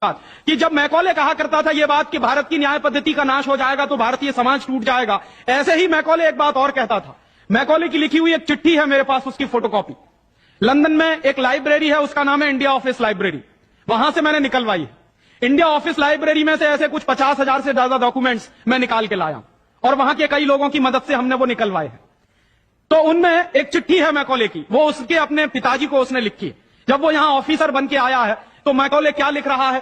कि जब मैकॉले कहा करता था ये बात कि भारत की न्याय पद्धति का नाश हो जाएगा तो भारतीय समाज टूट जाएगा, ऐसे ही मैकॉले एक बात और कहता था। मैकॉले की लिखी हुई एक चिट्ठी है मेरे पास, उसकी फोटोकॉपी। लंदन में एक लाइब्रेरी है, उसका नाम है इंडिया ऑफिस लाइब्रेरी, वहां से मैंने निकलवाई है। इंडिया ऑफिस लाइब्रेरी में से ऐसे कुछ 50,000 से ज्यादा डॉक्यूमेंट्स मैं निकाल के लाया और वहां के कई लोगों की मदद से हमने वो निकलवाए हैं। तो उनमें एक चिट्ठी है मैकॉले की, वो उसके अपने पिताजी को उसने लिखी है। जब वो यहां ऑफिसर बन के आया है तो मैकॉले क्या लिख रहा है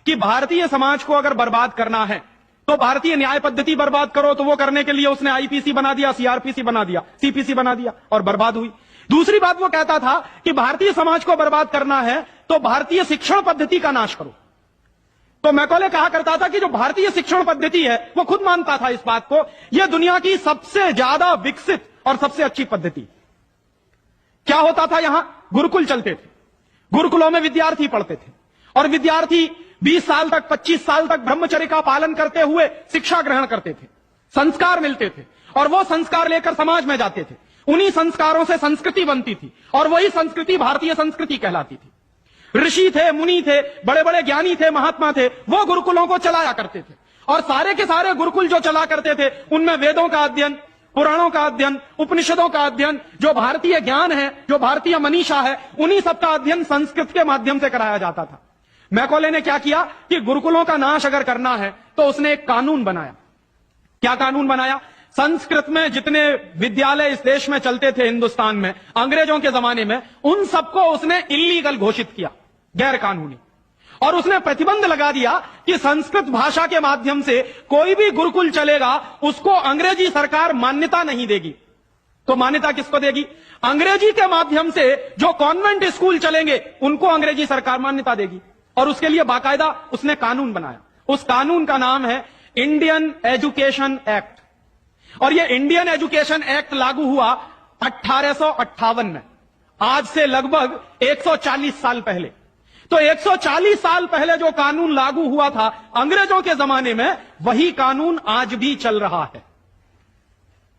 कि भारतीय समाज को अगर बर्बाद करना है तो भारतीय न्याय पद्धति बर्बाद करो। तो वो करने के लिए उसने आईपीसी बना दिया, सीआरपीसी बना दिया, सीपीसी बना दिया और बर्बाद हुई। दूसरी बात वो कहता था कि भारतीय समाज को बर्बाद करना है तो भारतीय शिक्षण पद्धति का नाश करो। तो मैकॉले कहा करता था कि जो भारतीय शिक्षण पद्धति है, वो खुद मानता था इस बात को, यह दुनिया की सबसे ज्यादा विकसित और सबसे अच्छी पद्धति। क्या होता था, यहां गुरुकुल चलते थे, गुरुकुलों में विद्यार्थी पढ़ते थे और विद्यार्थी 20 साल तक, 25 साल तक ब्रह्मचर्य का पालन करते हुए शिक्षा ग्रहण करते थे, संस्कार मिलते थे और वो संस्कार लेकर समाज में जाते थे। उन्हीं संस्कारों से संस्कृति बनती थी और वही संस्कृति भारतीय संस्कृति कहलाती थी। ऋषि थे, मुनि थे, बड़े बड़े ज्ञानी थे, महात्मा थे, वो गुरुकुलों को चलाया करते थे और सारे के सारे गुरुकुल जो चला करते थे उनमें वेदों का अध्ययन, पुराणों का अध्ययन, उपनिषदों का अध्ययन, जो भारतीय ज्ञान है, जो भारतीय मनीषा है, उन्हीं सबका अध्ययन संस्कृत के माध्यम से कराया जाता था। मैकॉले ने क्या किया कि गुरुकुलों का नाश अगर करना है तो उसने एक कानून बनाया। क्या कानून बनाया? संस्कृत में जितने विद्यालय इस देश में चलते थे, हिंदुस्तान में अंग्रेजों के जमाने में, उन सबको उसने इल्लीगल घोषित किया, गैर कानूनी। और उसने प्रतिबंध लगा दिया कि संस्कृत भाषा के माध्यम से कोई भी गुरुकुल चलेगा उसको अंग्रेजी सरकार मान्यता नहीं देगी। तो मान्यता किसको देगी? अंग्रेजी के माध्यम से जो कॉन्वेंट स्कूल चलेंगे उनको अंग्रेजी सरकार मान्यता देगी। और उसके लिए बाकायदा उसने कानून बनाया। उस कानून का नाम है इंडियन एजुकेशन एक्ट। और यह इंडियन एजुकेशन एक्ट लागू हुआ 1858 में, आज से लगभग 140 साल पहले। तो 140 साल पहले जो कानून लागू हुआ था अंग्रेजों के जमाने में, वही कानून आज भी चल रहा है।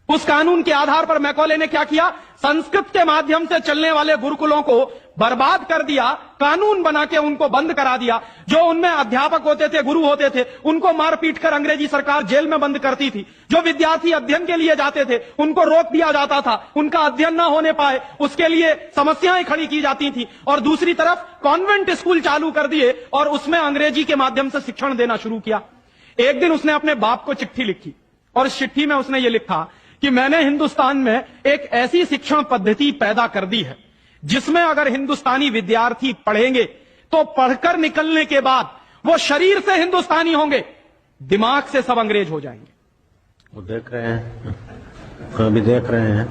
उस कानून के आधार पर मैकॉले ने क्या किया? संस्कृत के माध्यम से चलने वाले गुरुकुलों को बर्बाद कर दिया, कानून बना के उनको बंद करा दिया। जो उनमें अध्यापक होते थे, गुरु होते थे, उनको मार पीट कर अंग्रेजी सरकार जेल में बंद करती थी। जो विद्यार्थी अध्ययन के लिए जाते थे उनको रोक दिया जाता था, उनका अध्ययन ना होने पाए उसके लिए समस्याएं खड़ी की जाती थी। और दूसरी तरफ कॉन्वेंट स्कूल चालू कर दिए और उसमें अंग्रेजी के माध्यम से शिक्षण देना शुरू किया। एक दिन उसने अपने बाप को चिट्ठी लिखी और इस चिट्ठी में उसने ये लिखा कि मैंने हिंदुस्तान में एक ऐसी शिक्षण पद्धति पैदा कर दी है जिसमें अगर हिंदुस्तानी विद्यार्थी पढ़ेंगे तो पढ़कर निकलने के बाद वो शरीर से हिंदुस्तानी होंगे, दिमाग से सब अंग्रेज हो जाएंगे। वो देख रहे हैं, अभी देख रहे हैं।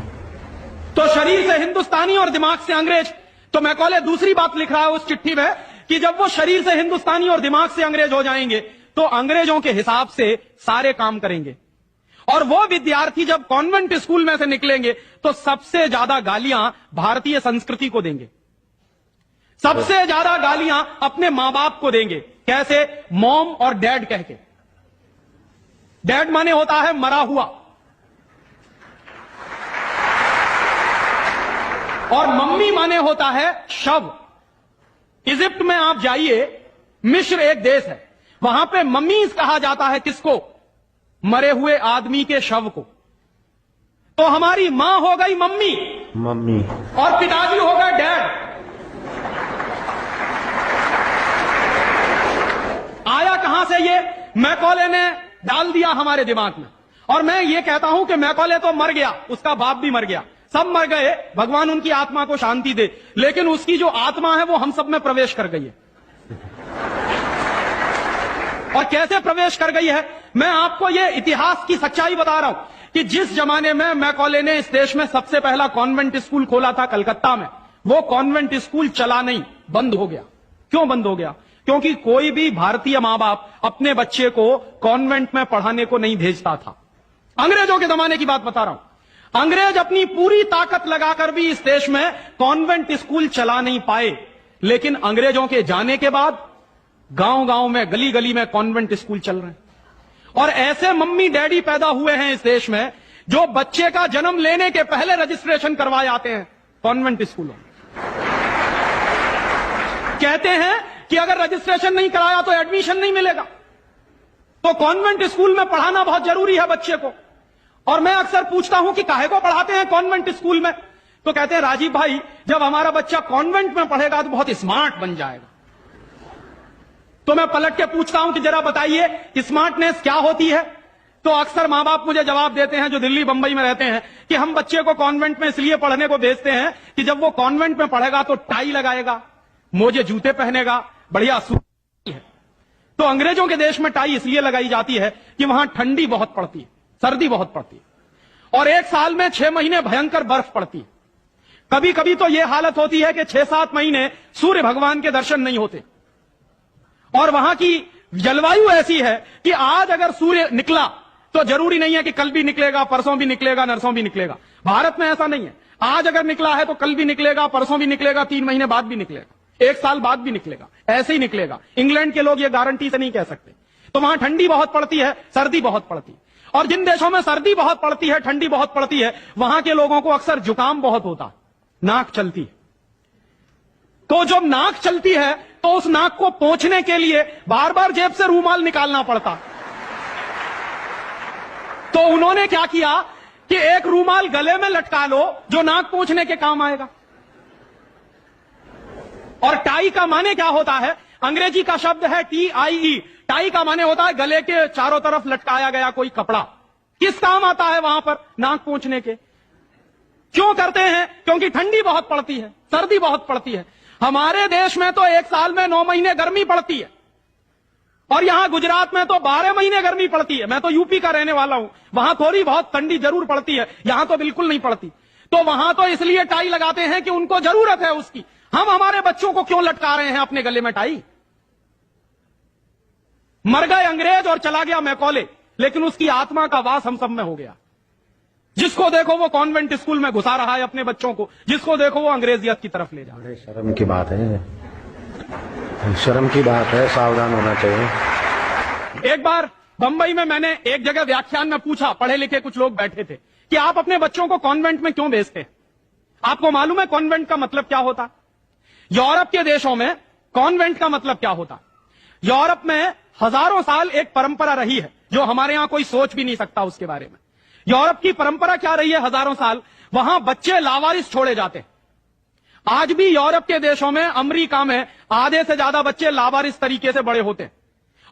तो शरीर से हिंदुस्तानी और दिमाग से अंग्रेज। तो मैकॉले दूसरी बात लिख रहा है उस चिट्ठी में कि जब वो शरीर से हिंदुस्तानी और दिमाग से अंग्रेज हो जाएंगे तो अंग्रेजों के हिसाब से सारे काम करेंगे। और वो विद्यार्थी जब कॉन्वेंट स्कूल में से निकलेंगे तो सबसे ज्यादा गालियां भारतीय संस्कृति को देंगे, सबसे ज्यादा गालियां अपने मां बाप को देंगे। कैसे? मॉम और डैड कह के। डैड माने होता है मरा हुआ और मम्मी माने होता है शव। इजिप्ट में आप जाइए, मिस्र एक देश है, वहां पे मम्मीज कहा जाता है किसको? मरे हुए आदमी के शव को। तो हमारी मां हो गई मम्मी, मम्मी, और पिताजी हो गए डैड। आया कहां से ये? मैकॉले ने डाल दिया हमारे दिमाग में। और मैं ये कहता हूं कि मैकॉले तो मर गया, उसका बाप भी मर गया, सब मर गए, भगवान उनकी आत्मा को शांति दे, लेकिन उसकी जो आत्मा है वो हम सब में प्रवेश कर गई है। और कैसे प्रवेश कर गई है? मैं आपको ये इतिहास की सच्चाई बता रहा हूं कि जिस जमाने में मैकॉले ने इस देश में सबसे पहला कॉन्वेंट स्कूल खोला था कलकत्ता में, वो कॉन्वेंट स्कूल चला नहीं, बंद हो गया। क्यों बंद हो गया? क्योंकि कोई भी भारतीय मां बाप अपने बच्चे को कॉन्वेंट में पढ़ाने को नहीं भेजता था। अंग्रेजों के जमाने की बात बता रहा हूं। अंग्रेज अपनी पूरी ताकत लगाकर भी इस देश में कॉन्वेंट स्कूल चला नहीं पाए, लेकिन अंग्रेजों के जाने के बाद गांव गांव में, गली गली में कॉन्वेंट स्कूल चल रहे हैं। और ऐसे मम्मी डैडी पैदा हुए हैं इस देश में जो बच्चे का जन्म लेने के पहले रजिस्ट्रेशन करवाए आते हैं कॉन्वेंट स्कूलों में। कहते हैं कि अगर रजिस्ट्रेशन नहीं कराया तो एडमिशन नहीं मिलेगा। तो कॉन्वेंट स्कूल में पढ़ाना बहुत जरूरी है बच्चे को। और मैं अक्सर पूछता हूं कि काहे को पढ़ाते हैं कॉन्वेंट स्कूल में, तो कहते हैं राजीव भाई जब हमारा बच्चा कॉन्वेंट में पढ़ेगा तो बहुत स्मार्ट बन जाएगा। तो मैं पलट के पूछता हूं कि जरा बताइए स्मार्टनेस क्या होती है। तो अक्सर मां बाप मुझे जवाब देते हैं जो दिल्ली बंबई में रहते हैं कि हम बच्चे को कॉन्वेंट में इसलिए पढ़ने को भेजते हैं कि जब वो कॉन्वेंट में पढ़ेगा तो टाई लगाएगा, मोजे जूते पहनेगा, बढ़िया है। तो अंग्रेजों के देश में टाई इसलिए लगाई जाती है कि वहां ठंडी बहुत पड़ती है, सर्दी बहुत पड़ती है और एक साल में 6 महीने भयंकर बर्फ पड़ती है। कभी कभी तो यह हालत होती है कि 6-7 महीने सूर्य भगवान के दर्शन नहीं होते। और वहां की जलवायु ऐसी है कि आज अगर सूर्य निकला तो जरूरी नहीं है कि कल भी निकलेगा, परसों भी निकलेगा, नरसों भी निकलेगा। भारत में ऐसा नहीं है, आज अगर निकला है तो कल भी निकलेगा, परसों भी निकलेगा, 3 महीने बाद भी निकलेगा, 1 साल बाद भी निकलेगा, ऐसे ही निकलेगा। इंग्लैंड के लोग ये गारंटी से नहीं कह सकते। तो वहां ठंडी बहुत पड़ती है, सर्दी बहुत पड़ती है। और जिन देशों में सर्दी बहुत पड़ती है, ठंडी बहुत पड़ती है, वहां के लोगों को अक्सर जुकाम बहुत होता है, नाक चलती है। तो जब नाक चलती है तो उस नाक को पोंछने के लिए बार बार जेब से रूमाल निकालना पड़ता। तो उन्होंने क्या किया कि एक रूमाल गले में लटका लो जो नाक पोंछने के काम आएगा। और टाई का माने क्या होता है, अंग्रेजी का शब्द है TIE। टाई का माने होता है गले के चारों तरफ लटकाया गया कोई कपड़ा। किस काम आता है वहां पर, नाक पोंछने के। क्यों करते हैं, क्योंकि ठंडी बहुत पड़ती है, सर्दी बहुत पड़ती है। हमारे देश में तो 1 साल में 9 महीने गर्मी पड़ती है और यहां गुजरात में तो 12 महीने गर्मी पड़ती है। मैं तो यूपी का रहने वाला हूं, वहां थोड़ी बहुत ठंडी जरूर पड़ती है, यहां तो बिल्कुल नहीं पड़ती। तो वहां तो इसलिए टाई लगाते हैं कि उनको जरूरत है उसकी। हम हमारे बच्चों को क्यों लटका रहे हैं अपने गले में टाई। मर गए अंग्रेज और चला गया मैकॉले, लेकिन उसकी आत्मा का वास हम सब में हो गया। जिसको देखो वो कॉन्वेंट स्कूल में घुसा रहा है अपने बच्चों को, जिसको देखो वो अंग्रेजियत की तरफ ले जा रहा है। शर्म की बात है, शर्म की बात है, सावधान होना चाहिए। एक बार बंबई में मैंने एक जगह व्याख्यान में पूछा, पढ़े लिखे कुछ लोग बैठे थे, कि आप अपने बच्चों को कॉन्वेंट में क्यों भेजते हैं। आपको मालूम है कॉन्वेंट का मतलब क्या होता। यूरोप के देशों में कॉन्वेंट का मतलब क्या होता। यूरोप में हजारों साल एक परंपरा रही है जो हमारे यहां कोई सोच भी नहीं सकता उसके बारे में। यूरोप की परंपरा क्या रही है हजारों साल, वहां बच्चे लावारिस छोड़े जाते हैं। आज भी यूरोप के देशों में, अमेरिका में आधे से ज्यादा बच्चे लावारिस तरीके से बड़े होते हैं।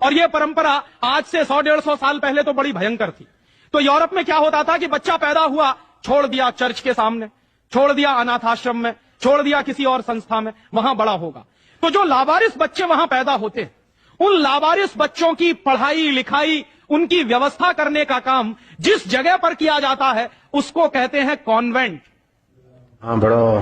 और यह परंपरा आज से 100-150 साल पहले तो बड़ी भयंकर थी। तो यूरोप में क्या होता था कि बच्चा पैदा हुआ, छोड़ दिया चर्च के सामने, छोड़ दिया अनाथ आश्रम में, छोड़ दिया किसी और संस्था में, वहां बड़ा होगा। तो जो लावारिस बच्चे वहां पैदा होते हैं, उन लावारिस बच्चों की पढ़ाई लिखाई, उनकी व्यवस्था करने का काम जिस जगह पर किया जाता है उसको कहते हैं कॉन्वेंट। हाँ बड़ो,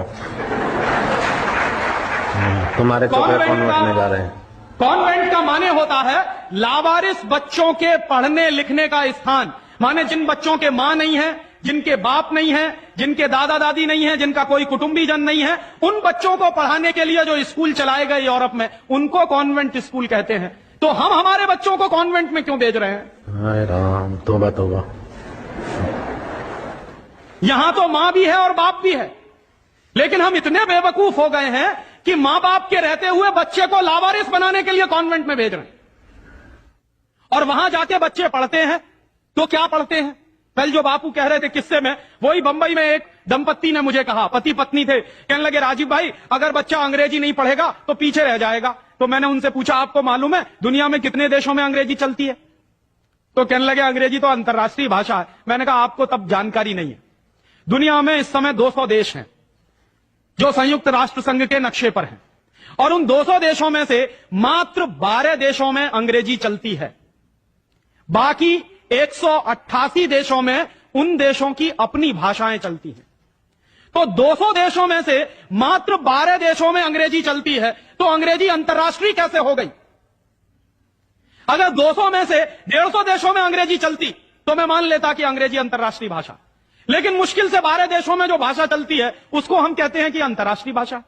तुम्हारे कॉन्वेंट में जा रहे हैं। कॉन्वेंट का माने होता है लावारिस बच्चों के पढ़ने लिखने का स्थान। माने जिन बच्चों के मां नहीं है, जिनके बाप नहीं है, जिनके दादा दादी नहीं है, जिनका कोई कुटुंबीजन नहीं है, उन बच्चों को पढ़ाने के लिए जो स्कूल चलाए गए यूरोप में, उनको कॉन्वेंट स्कूल कहते हैं। तो हम हमारे बच्चों को कॉन्वेंट में क्यों भेज रहे हैं। हाय राम, तौबा तौबा। यहां तो मां भी है और बाप भी है, लेकिन हम इतने बेवकूफ हो गए हैं कि मां बाप के रहते हुए बच्चे को लावारिस बनाने के लिए कॉन्वेंट में भेज रहे हैं। और वहां जाके बच्चे पढ़ते हैं तो क्या पढ़ते हैं, कल जो बापू कह रहे थे किस्से में, वही बंबई में एक दंपत्ति ने मुझे कहा, पति पत्नी थे, कहने लगे राजीव भाई अगर बच्चा अंग्रेजी नहीं पढ़ेगा तो पीछे रह जाएगा। तो मैंने उनसे पूछा आपको मालूम है दुनिया में कितने देशों में अंग्रेजी चलती है। तो कहने लगे अंग्रेजी तो अंतर्राष्ट्रीय भाषा है। मैंने कहा आपको तब जानकारी नहीं है। दुनिया में इस समय 200 देश हैं जो संयुक्त राष्ट्र संघ के नक्शे पर हैं, और उन 200 देशों में से मात्र 12 देशों में अंग्रेजी चलती है। बाकी 188 देशों में उन देशों की अपनी भाषाएं चलती हैं। तो 200 देशों में से मात्र 12 देशों में अंग्रेजी चलती है, तो अंग्रेजी अंतर्राष्ट्रीय कैसे हो गई। अगर 200 में से 150 देशों में अंग्रेजी चलती तो मैं मान लेता कि अंग्रेजी अंतर्राष्ट्रीय भाषा, लेकिन मुश्किल से 12 देशों में जो भाषा चलती है उसको हम कहते हैं कि अंतर्राष्ट्रीय भाषा।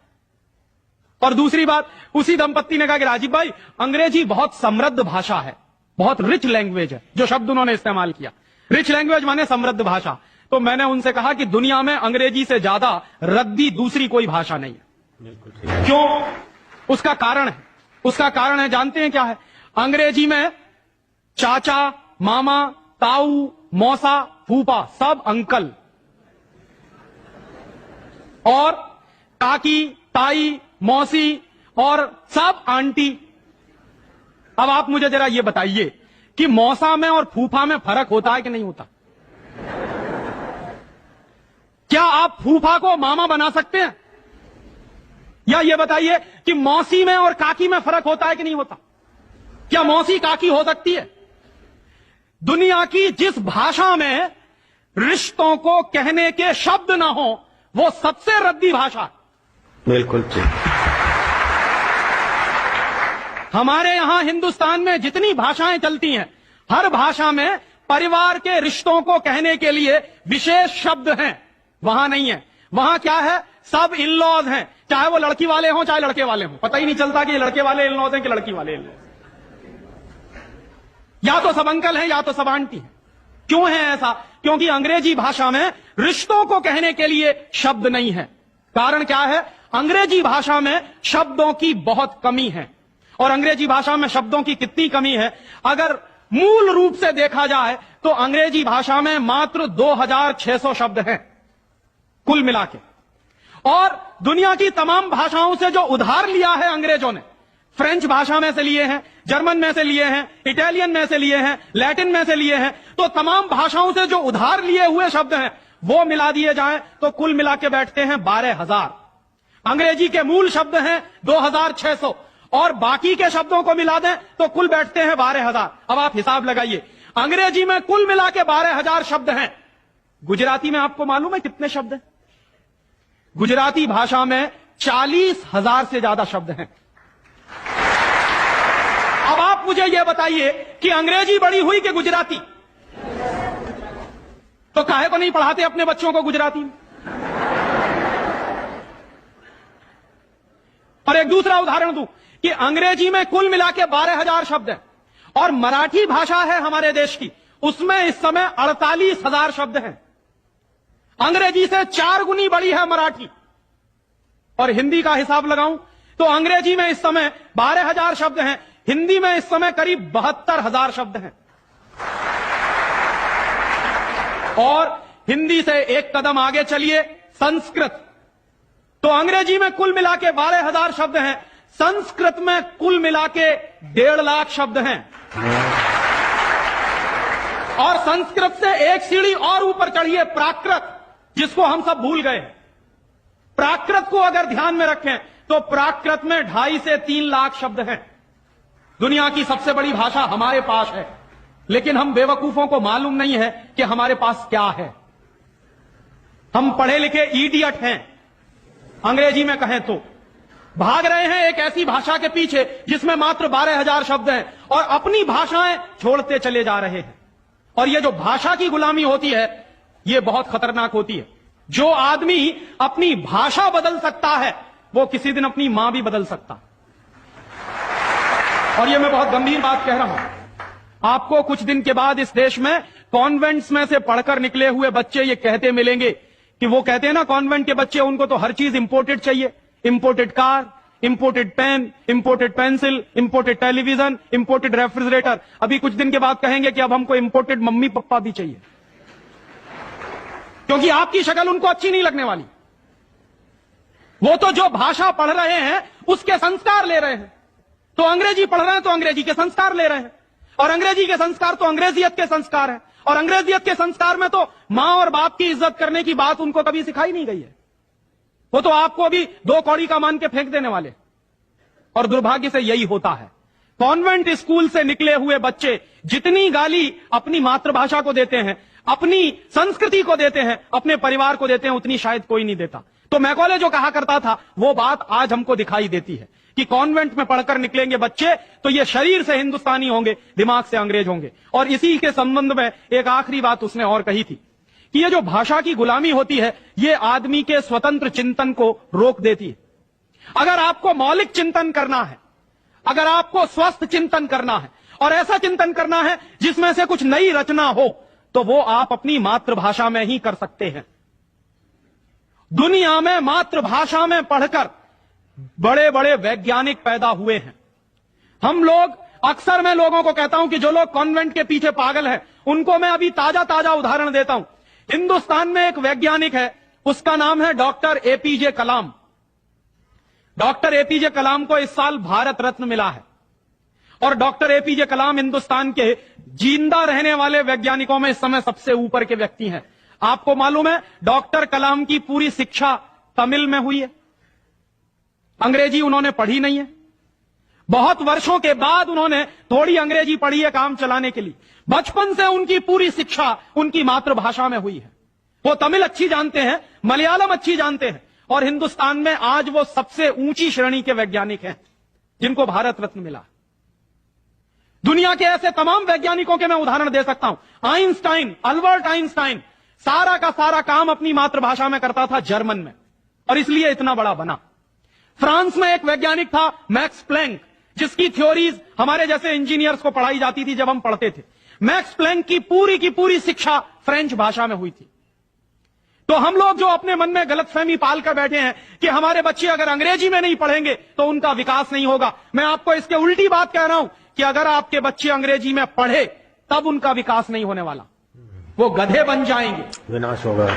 और दूसरी बात, उसी दंपत्ति ने कहा कि राजीव भाई अंग्रेजी बहुत समृद्ध भाषा है, बहुत रिच लैंग्वेज है। जो शब्द उन्होंने इस्तेमाल किया, रिच लैंग्वेज माने समृद्ध भाषा। तो मैंने उनसे कहा कि दुनिया में अंग्रेजी से ज्यादा रद्दी दूसरी कोई भाषा नहीं है। क्यों, उसका कारण है उसका कारण है, जानते हैं क्या है? अंग्रेजी में चाचा, मामा, ताऊ, मौसा, फूफा सब अंकल, और काकी, ताई, मौसी और सब आंटी। अब आप मुझे जरा ये बताइए कि मौसा में और फूफा में फर्क होता है कि नहीं होता? क्या आप फूफा को मामा बना सकते हैं? या ये बताइए कि मौसी में और काकी में फर्क होता है कि नहीं होता? क्या मौसी काकी हो सकती है? दुनिया की जिस भाषा में रिश्तों को कहने के शब्द ना हो, वो सबसे रद्दी भाषा है। बिल्कुल जी। हमारे यहां हिंदुस्तान में जितनी भाषाएं चलती हैं, हर भाषा में परिवार के रिश्तों को कहने के लिए विशेष शब्द हैं। वहां नहीं है। वहां क्या है? सब इन लॉज हैं, चाहे वो लड़की वाले हों चाहे लड़के वाले हों। पता ही नहीं चलता कि ये लड़के वाले इन लॉज हैं कि लड़की वाले इन लॉज। या तो सब अंकल हैं या तो सब आंटी हैं। क्यों है ऐसा? क्योंकि अंग्रेजी भाषा में रिश्तों को कहने के लिए शब्द नहीं है। कारण क्या है? अंग्रेजी भाषा में शब्दों की बहुत कमी है। और अंग्रेजी भाषा में शब्दों की कितनी कमी है? अगर मूल रूप से देखा जाए तो अंग्रेजी भाषा में मात्र 2600 शब्द हैं कुल मिला के। और दुनिया की तमाम भाषाओं से जो उधार लिया है अंग्रेजों ने, फ्रेंच भाषा में से लिए हैं, जर्मन में से लिए हैं, इटालियन में से लिए हैं, लैटिन में से लिए हैं, तो तमाम भाषाओं से जो उधार लिए हुए शब्द हैं वो मिला दिए जाएं तो कुल मिला के बैठते हैं 12,000। अंग्रेजी के मूल शब्द हैं 2600 और बाकी के शब्दों को मिला दें तो कुल बैठते हैं 12,000। अब आप हिसाब लगाइए, अंग्रेजी में कुल मिला के 12,000 शब्द हैं। गुजराती में आपको मालूम है कितने शब्द हैं? गुजराती भाषा में 40,000 से ज्यादा शब्द हैं। अब आप मुझे यह बताइए कि अंग्रेजी बड़ी हुई कि गुजराती? तो काहे को नहीं पढ़ाते अपने बच्चों को गुजराती में? और एक दूसरा उदाहरण दूं कि अंग्रेजी में कुल मिला के 12,000 शब्द हैं और मराठी भाषा है हमारे देश की, उसमें इस समय 48,000 शब्द हैं। अंग्रेजी से 4 गुनी बड़ी है मराठी। और हिंदी का हिसाब लगाऊं तो अंग्रेजी में इस समय 12,000 शब्द हैं, हिंदी में इस समय करीब 72,000 शब्द हैं। और हिंदी से एक कदम आगे चलिए, संस्कृत। तो अंग्रेजी में कुल मिला के 12,000 शब्द हैं, संस्कृत में कुल मिला के 1.5 लाख शब्द हैं। और संस्कृत से एक सीढ़ी और ऊपर चढ़िए, प्राकृत, जिसको हम सब भूल गए। प्राकृत को अगर ध्यान में रखें तो प्राकृत में 2.5 से 3 लाख शब्द हैं। दुनिया की सबसे बड़ी भाषा हमारे पास है, लेकिन हम बेवकूफों को मालूम नहीं है कि हमारे पास क्या है। हम पढ़े लिखे इडियट हैं, अंग्रेजी में कहें तो भाग रहे हैं एक ऐसी भाषा के पीछे जिसमें मात्र 12,000 शब्द हैं और अपनी भाषाएं छोड़ते चले जा रहे हैं। और ये जो भाषा की गुलामी होती है ये बहुत खतरनाक होती है। जो आदमी अपनी भाषा बदल सकता है वो किसी दिन अपनी मां भी बदल सकता है। और ये मैं बहुत गंभीर बात कह रहा हूं। आपको कुछ दिन के बाद इस देश में कॉन्वेंट्स में से पढ़कर निकले हुए बच्चे ये कहते मिलेंगे कि वो कहते हैं ना, कॉन्वेंट के बच्चे, उनको तो हर चीज इंपोर्टेड चाहिए। Imported car, imported pen, imported pencil, imported television, imported refrigerator. अभी कुछ दिन के बाद कहेंगे कि अब हमको इंपोर्टेड मम्मी पापा भी चाहिए, क्योंकि आपकी शक्ल उनको अच्छी नहीं लगने वाली। वो तो जो भाषा पढ़ रहे हैं उसके संस्कार ले रहे हैं। तो अंग्रेजी पढ़ रहे हैं तो अंग्रेजी के संस्कार ले रहे हैं, और अंग्रेजी के संस्कार तो अंग्रेजियत के संस्कार हैं। और अंग्रेजियत के संस्कार में तो मां और बाप की इज्जत करने की बात उनको कभी सिखाई नहीं गई है। वो तो आपको भी 2 कौड़ी का मान के फेंक देने वाले। और दुर्भाग्य से यही होता है। कॉन्वेंट स्कूल से निकले हुए बच्चे जितनी गाली अपनी मातृभाषा को देते हैं, अपनी संस्कृति को देते हैं, अपने परिवार को देते हैं, उतनी शायद कोई नहीं देता। तो मैकॉले जो कहा करता था वो बात आज हमको दिखाई देती है कि कॉन्वेंट में पढ़कर निकलेंगे बच्चे तो ये शरीर से हिंदुस्तानी होंगे, दिमाग से अंग्रेज होंगे। और इसी के संबंध में एक आखिरी बात उसने और कही थी कि ये जो भाषा की गुलामी होती है ये आदमी के स्वतंत्र चिंतन को रोक देती है। अगर आपको मौलिक चिंतन करना है, अगर आपको स्वस्थ चिंतन करना है और ऐसा चिंतन करना है जिसमें से कुछ नई रचना हो, तो वो आप अपनी मातृभाषा में ही कर सकते हैं। दुनिया में मातृभाषा में पढ़कर बड़े बड़े वैज्ञानिक पैदा हुए हैं, हम लोग अक्सर मैं लोगों को कहता हूं कि जो लोग कॉन्वेंट के पीछे पागल हैं, उनको मैं अभी ताजा ताजा उदाहरण देता हूं। हिंदुस्तान में एक वैज्ञानिक है, उसका नाम है डॉक्टर एपीजे कलाम। डॉक्टर एपीजे कलाम को इस साल भारत रत्न मिला है और डॉक्टर एपीजे कलाम हिंदुस्तान के जिंदा रहने वाले वैज्ञानिकों में इस समय सबसे ऊपर के व्यक्ति हैं। आपको मालूम है, डॉक्टर कलाम की पूरी शिक्षा तमिल में हुई है, अंग्रेजी उन्होंने पढ़ी नहीं है। बहुत वर्षों के बाद उन्होंने थोड़ी अंग्रेजी पढ़ी है काम चलाने के लिए। बचपन से उनकी पूरी शिक्षा उनकी मातृभाषा में हुई है। वो तमिल अच्छी जानते हैं, मलयालम अच्छी जानते हैं और हिंदुस्तान में आज वो सबसे ऊंची श्रेणी के वैज्ञानिक हैं जिनको भारत रत्न मिला। दुनिया के ऐसे तमाम वैज्ञानिकों के मैं उदाहरण दे सकता हूं। आइंस्टाइन, अल्बर्ट आइंस्टाइन सारा का सारा काम अपनी मातृभाषा में करता था, जर्मन में, और इसलिए इतना बड़ा बना। फ्रांस में एक वैज्ञानिक था मैक्स प्लैंक, जिसकी थ्योरीज हमारे जैसे इंजीनियर्स को पढ़ाई जाती थी जब हम पढ़ते थे। मैक्स प्लैंक की पूरी शिक्षा फ्रेंच भाषा में हुई थी। तो हम लोग जो अपने मन में गलतफहमी पाल कर बैठे हैं कि हमारे बच्चे अगर अंग्रेजी में नहीं पढ़ेंगे तो उनका विकास नहीं होगा, मैं आपको इसके उल्टी बात कह रहा हूं कि अगर आपके बच्चे अंग्रेजी में पढ़े तब उनका विकास नहीं होने वाला, वो गधे बन जाएंगे, विनाश होगा।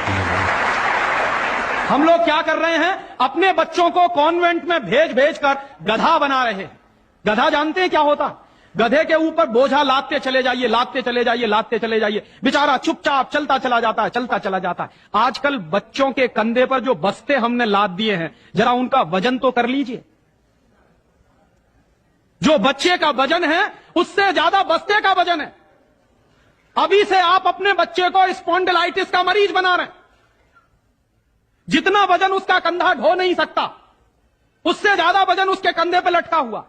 हम लोग क्या कर रहे हैं, अपने बच्चों को कॉन्वेंट में भेज कर गधा बना रहे हैं। गधा जानते हैं क्या होता? गधे के ऊपर बोझा लादते चले जाइए, लादते चले जाइए, लादते चले जाइए, बेचारा चुपचाप चलता चला जाता है, चलता चला जाता है। आजकल बच्चों के कंधे पर जो बस्ते हमने लाद दिए हैं, जरा उनका वजन तो कर लीजिए। जो बच्चे का वजन है उससे ज्यादा बस्ते का वजन है। अभी से आप अपने बच्चे को स्पॉन्डिलाइटिस का मरीज बना रहे हैं। जितना वजन उसका कंधा ढो नहीं सकता, उससे ज्यादा वजन उसके कंधे पे लटका हुआ,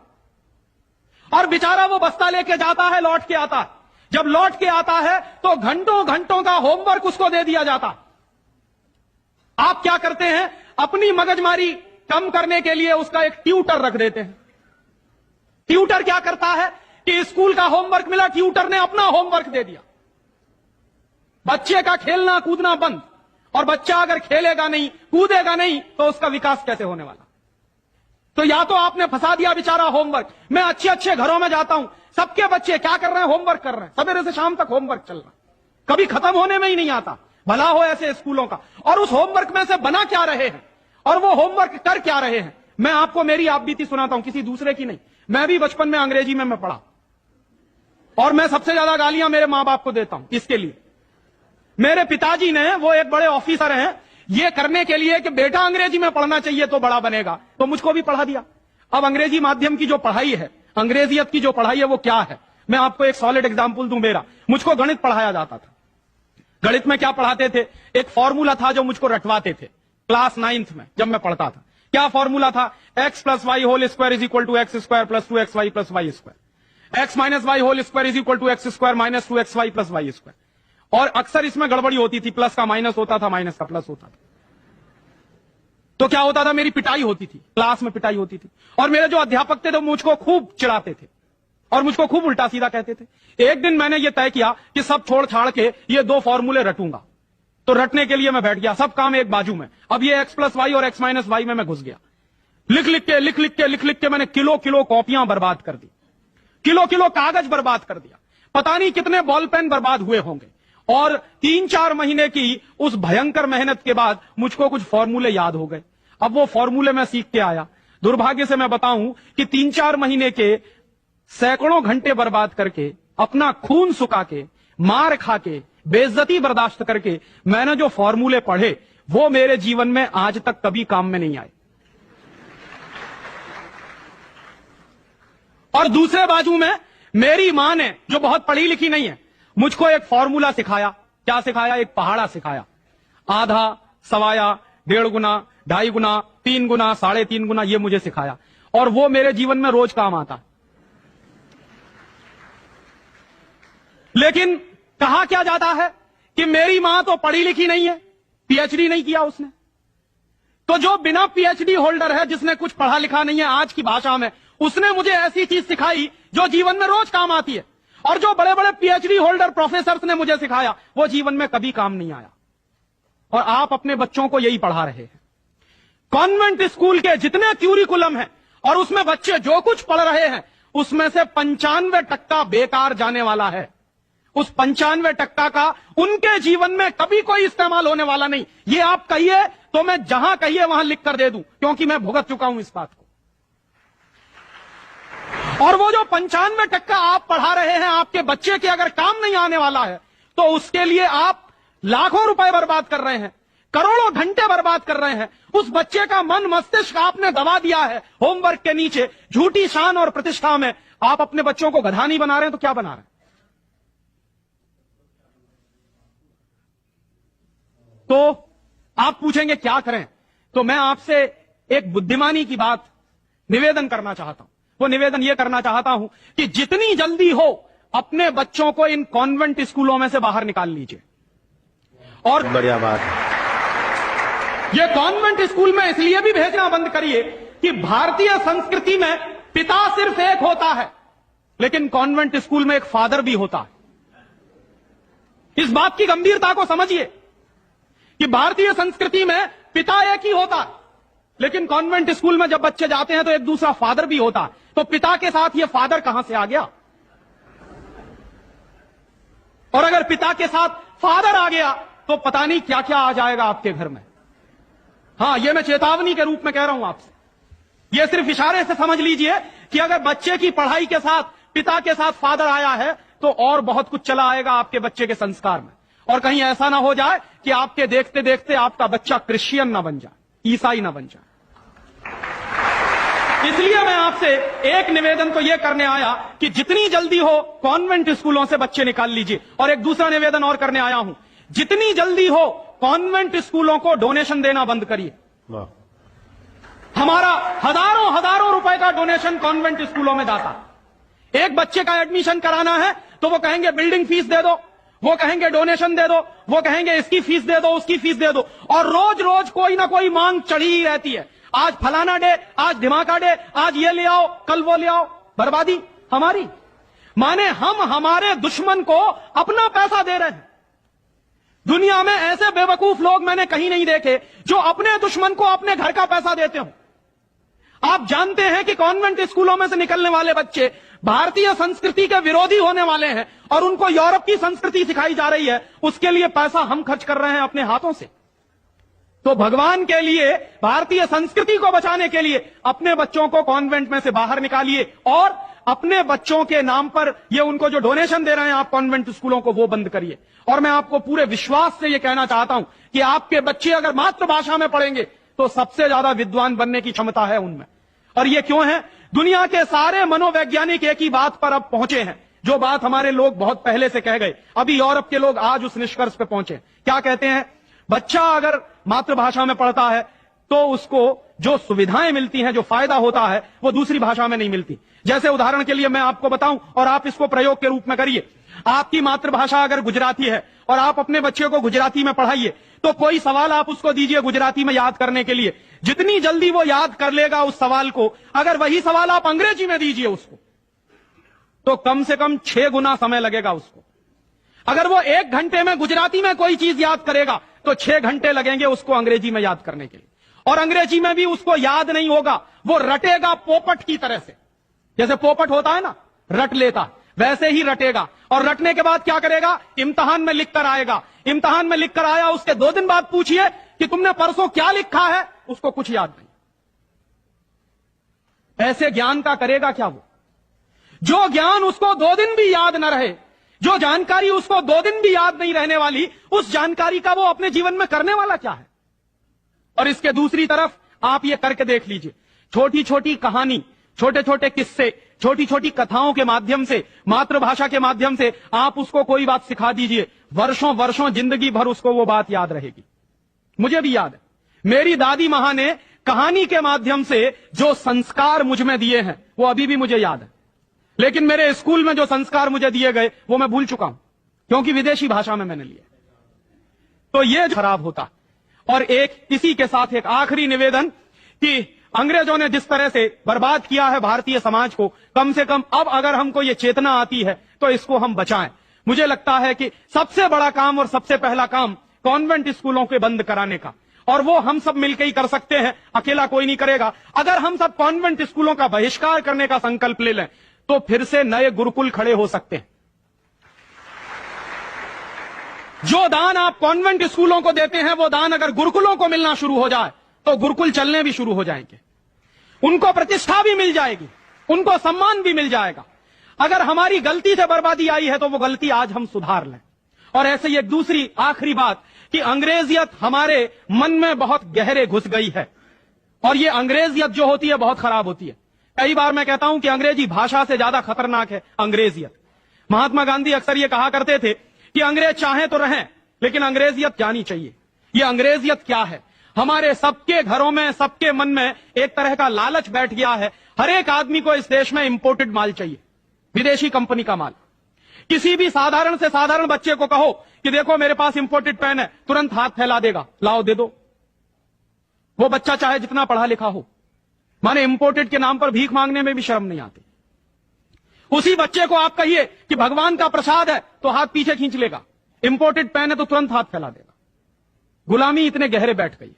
और बेचारा वो बस्ता लेके जाता है, लौट के आता है। जब लौट के आता है तो घंटों घंटों का होमवर्क उसको दे दिया जाता। आप क्या करते हैं, अपनी मगजमारी कम करने के लिए उसका एक ट्यूटर रख देते हैं। ट्यूटर क्या करता है कि स्कूल का होमवर्क मिला, ट्यूटर ने अपना होमवर्क दे दिया। बच्चे का खेलना कूदना बंद, और बच्चा अगर खेलेगा नहीं, कूदेगा नहीं, तो उसका विकास कैसे होने वाला? तो या तो आपने फंसा दिया बेचारा होमवर्क। मैं अच्छे अच्छे घरों में जाता हूं, सबके बच्चे क्या कर रहे हैं, होमवर्क कर रहे हैं, सवेरे से शाम तक होमवर्क चल रहा है, कभी खत्म होने में ही नहीं आता। भला हो ऐसे स्कूलों का। और उस होमवर्क में से बना क्या रहे हैं और वो होमवर्क कर क्या रहे हैं? मैं आपको मेरी आप बीती सुनाता हूं, किसी दूसरे की नहीं। मैं भी बचपन में अंग्रेजी में मैं पढ़ा, और मैं सबसे ज्यादा गालियां मेरे मां बाप को देता हूं। इसके लिए मेरे पिताजी ने, वो एक बड़े ऑफिसर हैं, ये करने के लिए कि बेटा अंग्रेजी में पढ़ना चाहिए तो बड़ा बनेगा, तो मुझको भी पढ़ा दिया। अब अंग्रेजी माध्यम की जो पढ़ाई है, अंग्रेजियत की जो पढ़ाई है, वो क्या है? मैं आपको एक सॉलिड एग्जांपल दूं मेरा। मुझको गणित पढ़ाया जाता था। गणित में क्या पढ़ाते थे? एक फॉर्मूला था जो मुझको रटवाते थे क्लास 9th में जब मैं पढ़ता था। क्या फॉर्मूला था? x + y whole square is equal to x square plus 2xy plus y square, x - y whole square is equal to x square minus 2xy plus y square. और अक्सर इसमें गड़बड़ी होती थी, प्लस का माइनस होता था, माइनस का प्लस होता था। तो क्या होता था, मेरी पिटाई होती थी, क्लास में पिटाई होती थी। और मेरे जो अध्यापक थे तो मुझको खूब चिढ़ाते थे और मुझको खूब उल्टा सीधा कहते थे। एक दिन मैंने ये तय किया कि सब छोड़ छाड़ के ये 2 फॉर्मूले रटूंगा। तो रटने के लिए मैं बैठ गया, सब काम एक बाजू में। अब ये x + y और x - y में मैं घुस गया। लिख लिख के मैंने किलो कॉपियां बर्बाद कर दी, किलो कागज बर्बाद कर दिया, पता नहीं कितने बॉल पेन बर्बाद हुए होंगे। और 3-4 महीने की उस भयंकर मेहनत के बाद मुझको कुछ फॉर्मूले याद हो गए। अब वो फॉर्मूले मैं सीख के आया। दुर्भाग्य से मैं बताऊं कि 3-4 महीने के सैकड़ों घंटे बर्बाद करके, अपना खून सुखा के, मार खा के, बेइज्जती बर्दाश्त करके मैंने जो फॉर्मूले पढ़े वो मेरे जीवन में आज तक कभी काम में नहीं आए। और दूसरे बाजू में मेरी मां ने, जो बहुत पढ़ी लिखी नहीं है, मुझको एक फॉर्मूला सिखाया। क्या सिखाया? एक पहाड़ा सिखाया। आधा, सवाया, 1.5 गुना, 2.5 गुना, 3 गुना, 3.5 गुना, ये मुझे सिखाया। और वो मेरे जीवन में रोज काम आता। लेकिन कहा क्या जाता है कि मेरी मां तो पढ़ी लिखी नहीं है, पीएचडी नहीं किया उसने। तो जो बिना पीएचडी होल्डर है, जिसने कुछ पढ़ा लिखा नहीं है, आज की भाषा में, उसने मुझे ऐसी चीज सिखाई जो जीवन में रोज काम आती है। और जो बड़े बड़े पीएचडी होल्डर प्रोफेसर्स ने मुझे सिखाया वो जीवन में कभी काम नहीं आया। और आप अपने बच्चों को यही पढ़ा रहे हैं। कॉन्वेंट स्कूल के जितने क्यूरिकुलम हैं और उसमें बच्चे जो कुछ पढ़ रहे हैं उसमें से 95% बेकार जाने वाला है। उस 95% का उनके जीवन में कभी कोई इस्तेमाल होने वाला नहीं। ये आप कहिए तो मैं जहां कहिए वहां लिख कर दे दूं, क्योंकि मैं भुगत चुका हूं इस बात को। और वो जो 95% आप पढ़ा रहे हैं, आपके बच्चे के अगर काम नहीं आने वाला है, तो उसके लिए आप लाखों रुपए बर्बाद कर रहे हैं, करोड़ों घंटे बर्बाद कर रहे हैं। उस बच्चे का मन मस्तिष्क आपने दबा दिया है होमवर्क के नीचे, झूठी शान और प्रतिष्ठा में। आप अपने बच्चों को गधा नहीं बना रहे हैं तो क्या बना रहे हैं? तो आप पूछेंगे क्या करें, तो मैं आपसे एक बुद्धिमानी की बात निवेदन करना चाहता हूं। वो निवेदन यह करना चाहता हूं कि जितनी जल्दी हो अपने बच्चों को इन कॉन्वेंट स्कूलों में से बाहर निकाल लीजिए। और बढ़िया बात है। ये कॉन्वेंट स्कूल में इसलिए भी भेजना बंद करिए कि भारतीय संस्कृति में पिता सिर्फ एक होता है, लेकिन कॉन्वेंट स्कूल में एक फादर भी होता है। इस बात की गंभीरता को समझिए कि भारतीय संस्कृति में पिता एक ही होता है, लेकिन कॉन्वेंट स्कूल में जब बच्चे जाते हैं तो एक दूसरा फादर भी होता है। तो पिता के साथ ये फादर कहां से आ गया? और अगर पिता के साथ फादर आ गया तो पता नहीं क्या क्या आ जाएगा आपके घर में। हां, यह मैं चेतावनी के रूप में कह रहा हूं आपसे। यह सिर्फ इशारे से समझ लीजिए कि अगर बच्चे की पढ़ाई के साथ पिता के साथ फादर आया है तो और बहुत कुछ चला आएगा आपके बच्चे के संस्कार में। और कहीं ऐसा ना हो जाए कि आपके देखते देखते आपका बच्चा क्रिश्चियन ना बन जाए, ईसाई ना बन जाए। इसलिए मैं आपसे एक निवेदन तो यह करने आया कि जितनी जल्दी हो कॉन्वेंट स्कूलों से बच्चे निकाल लीजिए। और एक दूसरा निवेदन और करने आया हूं, जितनी जल्दी हो कॉन्वेंट स्कूलों को डोनेशन देना बंद करिए। हमारा हजारों हजारों रुपए का डोनेशन कॉन्वेंट स्कूलों में जाता है। एक बच्चे का एडमिशन कराना है तो वो कहेंगे बिल्डिंग फीस दे दो, वो कहेंगे डोनेशन दे दो, वो कहेंगे इसकी फीस दे दो, उसकी फीस दे दो, और रोज रोज कोई ना कोई मांग चढ़ी ही रहती है। आज फलाना डे, आज धमाका डे, आज ये ले आओ, कल वो ले आओ। बर्बादी हमारी, माने हम हमारे दुश्मन को अपना पैसा दे रहे हैं। दुनिया में ऐसे बेवकूफ लोग मैंने कहीं नहीं देखे जो अपने दुश्मन को अपने घर का पैसा देते हो। आप जानते हैं कि कॉन्वेंट स्कूलों में से निकलने वाले बच्चे भारतीय संस्कृति के विरोधी होने वाले हैं और उनको यूरोप की संस्कृति सिखाई जा रही है। उसके लिए पैसा हम खर्च कर रहे हैं अपने हाथों से। तो भगवान के लिए, भारतीय संस्कृति को बचाने के लिए अपने बच्चों को कॉन्वेंट में से बाहर निकालिए और अपने बच्चों के नाम पर ये उनको जो डोनेशन दे रहे हैं आप कॉन्वेंट स्कूलों को, वो बंद करिए। और मैं आपको पूरे विश्वास से ये कहना चाहता हूं कि आपके बच्चे अगर मातृभाषा में पढ़ेंगे तो सबसे ज्यादा विद्वान बनने की क्षमता है उनमें। और ये क्यों है? दुनिया के सारे मनोवैज्ञानिक एक ही बात पर अब पहुंचे हैं, जो बात हमारे लोग बहुत पहले से कह गए। अभी यूरोप के लोग आज उस निष्कर्ष पे पहुंचे। क्या कहते हैं? बच्चा अगर मातृभाषा में पढ़ता है तो उसको जो सुविधाएं मिलती हैं, जो फायदा होता है, वो दूसरी भाषा में नहीं मिलती। जैसे उदाहरण के लिए मैं आपको बताऊं और आप इसको प्रयोग के रूप में करिए। आपकी मातृभाषा अगर गुजराती है और आप अपने बच्चे को गुजराती में पढ़ाइए, तो कोई सवाल आप उसको दीजिए गुजराती में याद करने के लिए, जितनी जल्दी वो याद कर लेगा उस सवाल को, अगर वही सवाल आप अंग्रेजी में दीजिए उसको, तो कम से कम 6 गुना समय लगेगा उसको। अगर वो 1 घंटे में गुजराती में कोई चीज याद करेगा तो 6 घंटे लगेंगे उसको अंग्रेजी में याद करने के लिए। और अंग्रेजी में भी उसको याद नहीं होगा, वो रटेगा पोपट की तरह से। जैसे पोपट होता है ना, रट लेता, वैसे ही रटेगा। और रटने के बाद क्या करेगा? इम्तिहान में लिख कर आएगा। इम्तिहान में लिख कर आया, उसके 2 दिन बाद पूछिए कि तुमने परसों क्या लिखा है, उसको कुछ याद नहीं। ऐसे ज्ञान का करेगा क्या वो? जो ज्ञान उसको 2 दिन भी याद न रहे, जो जानकारी उसको 2 दिन भी याद नहीं रहने वाली, उस जानकारी का वो अपने जीवन में करने वाला क्या है? और इसके दूसरी तरफ आप ये करके देख लीजिए, छोटी छोटी कहानी, छोटे छोटे किस्से, छोटी छोटी कथाओं के माध्यम से, मातृभाषा के माध्यम से आप उसको कोई बात सिखा दीजिए, वर्षों वर्षों जिंदगी भर उसको वो बात याद रहेगी। मुझे भी याद है, मेरी दादी मां ने कहानी के माध्यम से जो संस्कार मुझ में दिए हैं वो अभी भी मुझे याद है। लेकिन मेरे स्कूल में जो संस्कार मुझे दिए गए वो मैं भूल चुका हूं, क्योंकि विदेशी भाषा में मैंने लिए। तो ये खराब होता। और एक इसी के साथ एक आखिरी निवेदन कि अंग्रेजों ने जिस तरह से बर्बाद किया है भारतीय समाज को, कम से कम अब अगर हमको ये चेतना आती है तो इसको हम बचाएं। मुझे लगता है कि सबसे बड़ा काम और सबसे पहला काम कॉन्वेंट स्कूलों के बंद कराने का, और वो हम सब मिलकर ही कर सकते हैं, अकेला कोई नहीं करेगा। अगर हम सब कॉन्वेंट स्कूलों का बहिष्कार करने का संकल्प ले लें तो फिर से नए गुरुकुल खड़े हो सकते हैं। जो दान आप कॉन्वेंट स्कूलों को देते हैं, वो दान अगर गुरुकुलों को मिलना शुरू हो जाए तो गुरुकुल चलने भी शुरू हो जाएंगे, उनको प्रतिष्ठा भी मिल जाएगी, उनको सम्मान भी मिल जाएगा। अगर हमारी गलती से बर्बादी आई है तो वो गलती आज हम सुधार लें। और ऐसे ही एक दूसरी आखिरी बात कि अंग्रेजियत हमारे मन में बहुत गहरे घुस गई है, और ये अंग्रेजियत जो होती है बहुत खराब होती है। कई बार मैं कहता हूं कि अंग्रेजी भाषा से ज्यादा खतरनाक है अंग्रेजियत। महात्मा गांधी अक्सर ये कहा करते थे कि अंग्रेज चाहें तो रहें, लेकिन अंग्रेजियत जानी चाहिए। ये अंग्रेजियत क्या है? हमारे सबके घरों में, सबके मन में एक तरह का लालच बैठ गया है। हर एक आदमी को इस देश में इंपोर्टेड माल चाहिए, विदेशी कंपनी का माल। किसी भी साधारण से साधारण बच्चे को कहो कि देखो मेरे पास इंपोर्टेड पेन है, तुरंत हाथ फैला देगा, लाओ दे दो। वो बच्चा चाहे जितना पढ़ा लिखा हो, माने इंपोर्टेड के नाम पर भीख मांगने में भी शर्म नहीं आती। उसी बच्चे को आप कहिए कि भगवान का प्रसाद है तो हाथ पीछे खींच लेगा, इंपोर्टेड पेन है तो तुरंत हाथ फैला देगा। गुलामी इतने गहरे बैठ गई।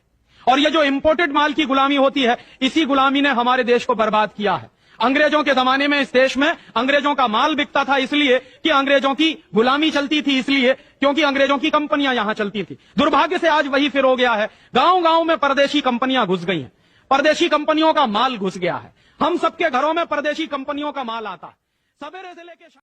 और ये जो इंपोर्टेड माल की गुलामी होती है, इसी गुलामी ने हमारे देश को बर्बाद किया है। अंग्रेजों के जमाने में इस देश में अंग्रेजों का माल बिकता था इसलिए कि अंग्रेजों की गुलामी चलती थी, इसलिए क्योंकि अंग्रेजों की कंपनियां यहां चलती थी। दुर्भाग्य से आज वही फिर हो गया है। गांव गांव में परदेशी कंपनियां घुस गई हैं, परदेशी कंपनियों का माल घुस गया है। हम सबके घरों में परदेशी कंपनियों का माल आता है। सवेरे से लेके